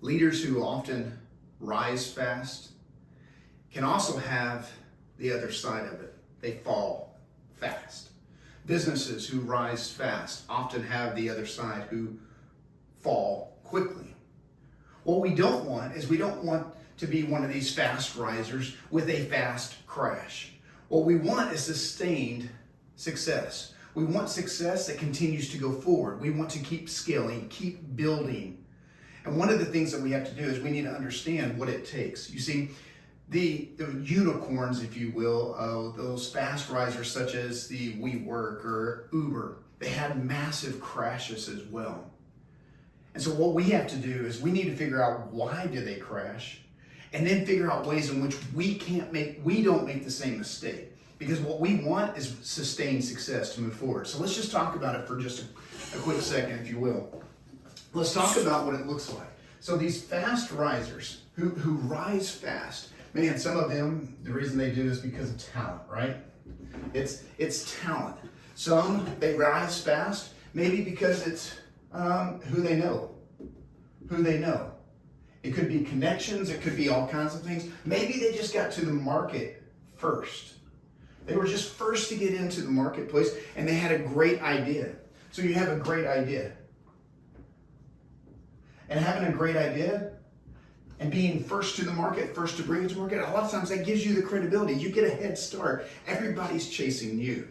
Leaders who often rise fast can also have the other side of it. They fall fast. Businesses who rise fast often have the other side who fall quickly. What we don't want is we don't want to be one of these fast risers with a fast crash. What we want is sustained success. We want success that continues to go forward. We want to keep scaling, keep building. And one of the things that we have to do is we need to understand what it takes. You see, the unicorns, if you will, those fast risers such as the WeWork or Uber, they had massive crashes as well. And so what we have to do is we need to figure out why did they crash, and then figure out ways in which we don't make the same mistake. Because what we want is sustained success to move forward. So let's just talk about it for just a quick second, if you will. Let's talk about what it looks like. So these fast risers who rise fast, man, some of them, the reason they do is because of talent, right? It's talent. Some, they rise fast, maybe because it's who they know. It could be connections, it could be all kinds of things. Maybe they just got to the market first. They were just first to get into the marketplace and they had a great idea. So you have a great idea. And having a great idea and being first to the market, first to bring it to market, a lot of times that gives you the credibility. You get a head start. Everybody's chasing you.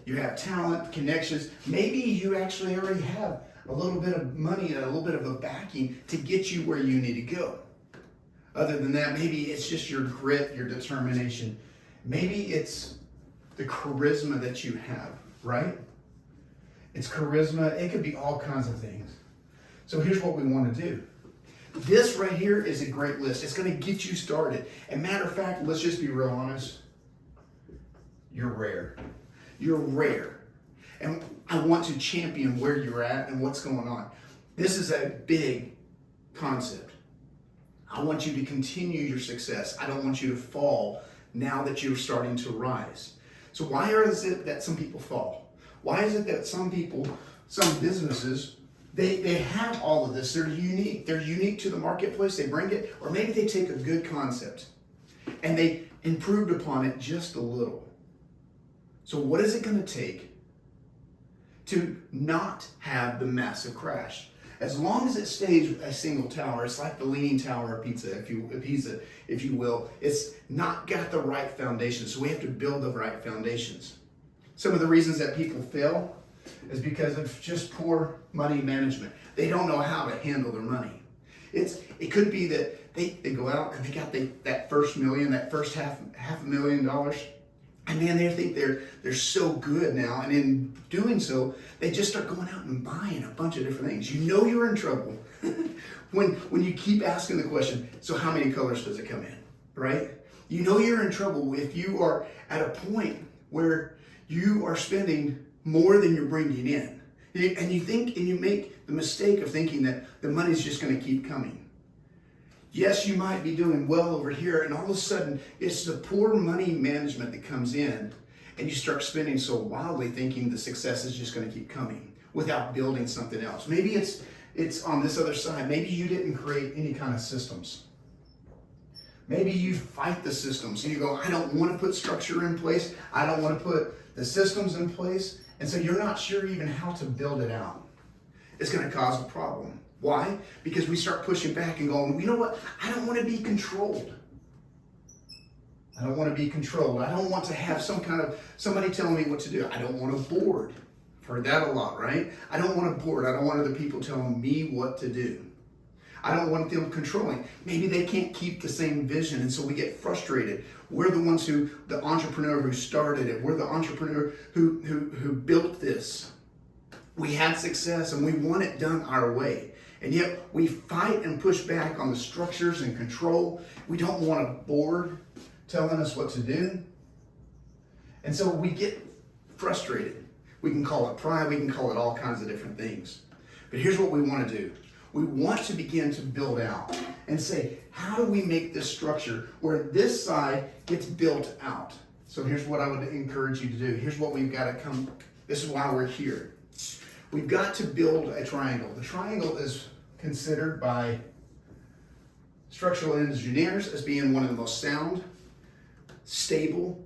You have talent, connections. Maybe you actually already have a little bit of money and a little bit of a backing to get you where you need to go. Other than that, maybe it's just your grit, your determination. Maybe it's the charisma that you have, right? It's charisma. It could be all kinds of things. So here's what we want to do. This right here is a great list. It's going to get you started. And matter of fact, let's just be real honest. You're rare. You're rare. And I want to champion where you're at and what's going on. This is a big concept. I want you to continue your success. I don't want you to fall now that you're starting to rise. So why is it that some people fall? Why is it that some businesses, they have all of this. They're unique. They're unique to the marketplace. They bring it, or maybe they take a good concept and they improved upon it just a little. So what is it going to take to not have the massive crash? As long as it stays a single tower, it's like the Leaning Tower of Pisa, if you will. It's not got the right foundation, so we have to build the right foundations. Some of the reasons that people fail is because of just poor money management. They don't know how to handle their money. It could be that they go out and they got that first million, that first half $500,000. And man, they think they're so good now, and in doing so, they just start going out and buying a bunch of different things. You know you're in trouble when you keep asking the question, so how many colors does it come in, right? You know you're in trouble if you are at a point where you are spending more than you're bringing in. And you make the mistake of thinking that the money's just going to keep coming. Yes, you might be doing well over here, and all of a sudden, it's the poor money management that comes in, and you start spending so wildly thinking the success is just going to keep coming without building something else. Maybe it's on this other side. Maybe you didn't create any kind of systems. Maybe you fight the systems, and you go, I don't want to put structure in place. I don't want to put the systems in place, and so you're not sure even how to build it out. It's going to cause a problem. Why? Because we start pushing back and going, you know what? I don't want to be controlled. I don't want to be controlled. I don't want to have somebody telling me what to do. I don't want a board. I've heard that a lot, right? I don't want a board. I don't want other people telling me what to do. I don't want them controlling. Maybe they can't keep the same vision, and so we get frustrated. We're the ones the entrepreneur who started it. We're the entrepreneur who built this. We had success, and we want it done our way. And yet we fight and push back on the structures and control. We don't want a board telling us what to do. And so we get frustrated. We can call it pride. We can call it all kinds of different things. But here's what we want to do. We want to begin to build out and say, how do we make this structure where this side gets built out? So here's what I would encourage you to do. Here's what we've got to come. This is why we're here. We've got to build a triangle. The triangle is considered by structural engineers as being one of the most sound, stable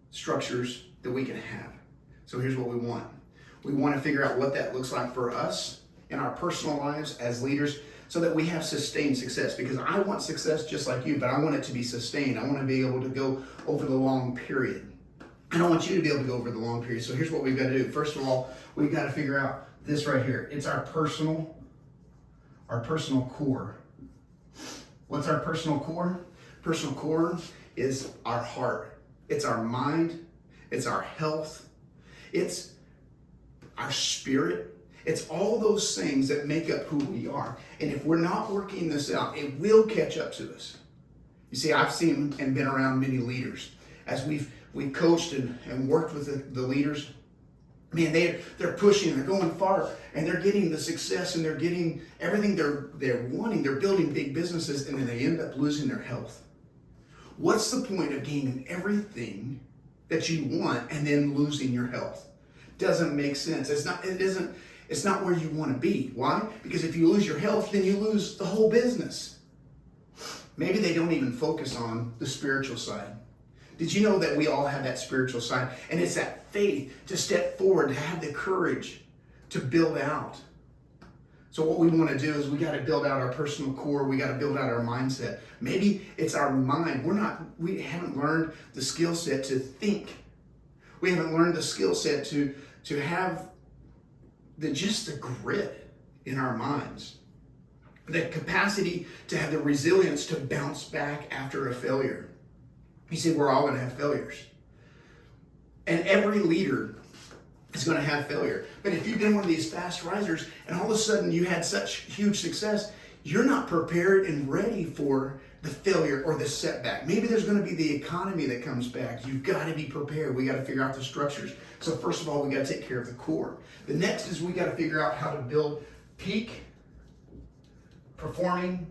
structures that we can have. So here's what we want. We want to figure out what that looks like for us in our personal lives as leaders so that we have sustained success. Because I want success just like you, but I want it to be sustained. I want to be able to go over the long period. I don't want you to be able to go over the long period. So here's what we've got to do. First of all, we've got to figure out this right here. It's our personal core. What's our personal core? Personal core is our heart. It's our mind. It's our health. It's our spirit. It's all those things that make up who we are. And if we're not working this out, it will catch up to us. You see, I've seen and been around many leaders. As we've coached and worked with the leaders, man, they're pushing, they're going far, and they're getting the success, and they're getting everything they're wanting. They're building big businesses, and then they end up losing their health. What's the point of gaining everything that you want and then losing your health? Doesn't make sense. It's not where you want to be. Why? Because if you lose your health, then you lose the whole business. Maybe they don't even focus on the spiritual side. Did you know that we all have that spiritual side? And it's that faith to step forward, to have the courage to build out. So what we want to do is we got to build out our personal core. We got to build out our mindset. Maybe it's our mind. We haven't learned the skill set to think. We haven't learned the skill set to have just the grit in our minds. The capacity to have the resilience to bounce back after a failure. You see, we're all going to have failures. And every leader is going to have failure. But if you've been one of these fast risers and all of a sudden you had such huge success, you're not prepared and ready for the failure or the setback. Maybe there's going to be the economy that comes back. You've got to be prepared. We got to figure out the structures. So first of all, we got to take care of the core. The next is we got to figure out how to build peak performing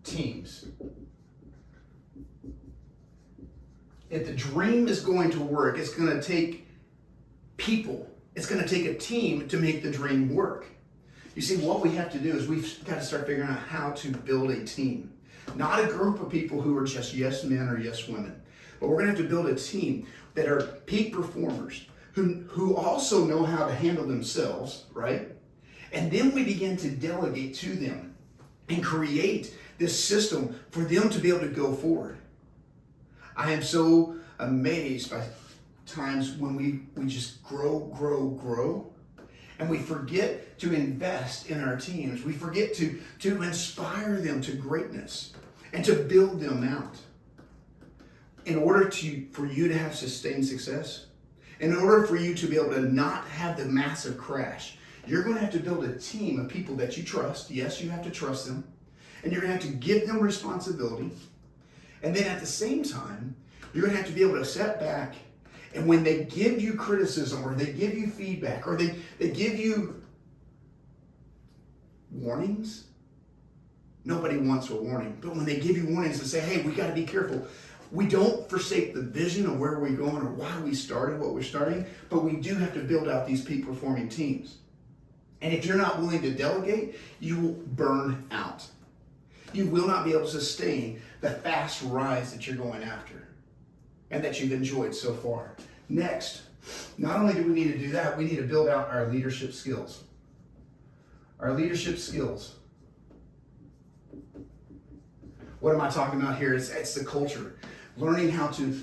teams. If the dream is going to work, it's going to take people. It's going to take a team to make the dream work. You see, what we have to do is we've got to start figuring out how to build a team. Not a group of people who are just yes men or yes women. But we're going to have to build a team that are peak performers who also know how to handle themselves, right? And then we begin to delegate to them and create this system for them to be able to go forward. I am so amazed by times when we just grow, and we forget to invest in our teams. We forget to inspire them to greatness and to build them out. In order for you to have sustained success, in order for you to be able to not have the massive crash, you're going to have to build a team of people that you trust. Yes, you have to trust them. And you're going to have to give them responsibility. And then at the same time, you're going to have to be able to step back, and when they give you criticism or they give you feedback or they give you warnings, nobody wants a warning. But when they give you warnings and say, hey, we got to be careful. We don't forsake the vision of where we're going or why we started what we're starting, but we do have to build out these peak performing teams. And if you're not willing to delegate, you will burn out. You will not be able to sustain the fast rise that you're going after and that you've enjoyed so far. Next, not only do we need to do that, we need to build out our leadership skills. Our leadership skills. What am I talking about here? It's the culture. Learning how to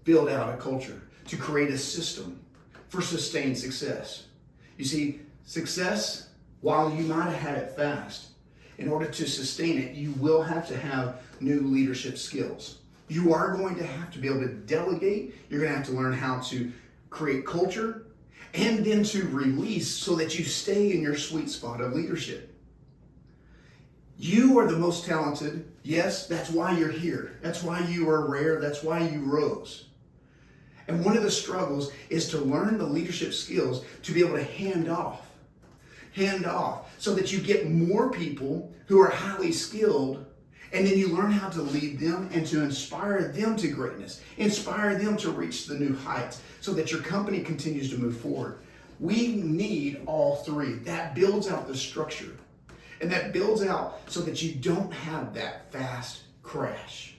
build out a culture, to create a system for sustained success. You see, success, while you might have had it fast, in order to sustain it, you will have to have new leadership skills. You are going to have to be able to delegate. You're going to have to learn how to create culture and then to release so that you stay in your sweet spot of leadership. You are the most talented. Yes, that's why you're here. That's why you are rare. That's why you rose. And one of the struggles is to learn the leadership skills to be able to hand off so that you get more people who are highly skilled, and then you learn how to lead them and to inspire them to greatness, inspire them to reach the new heights so that your company continues to move forward. We need all three. That builds out the structure. And that builds out so that you don't have that fast crash.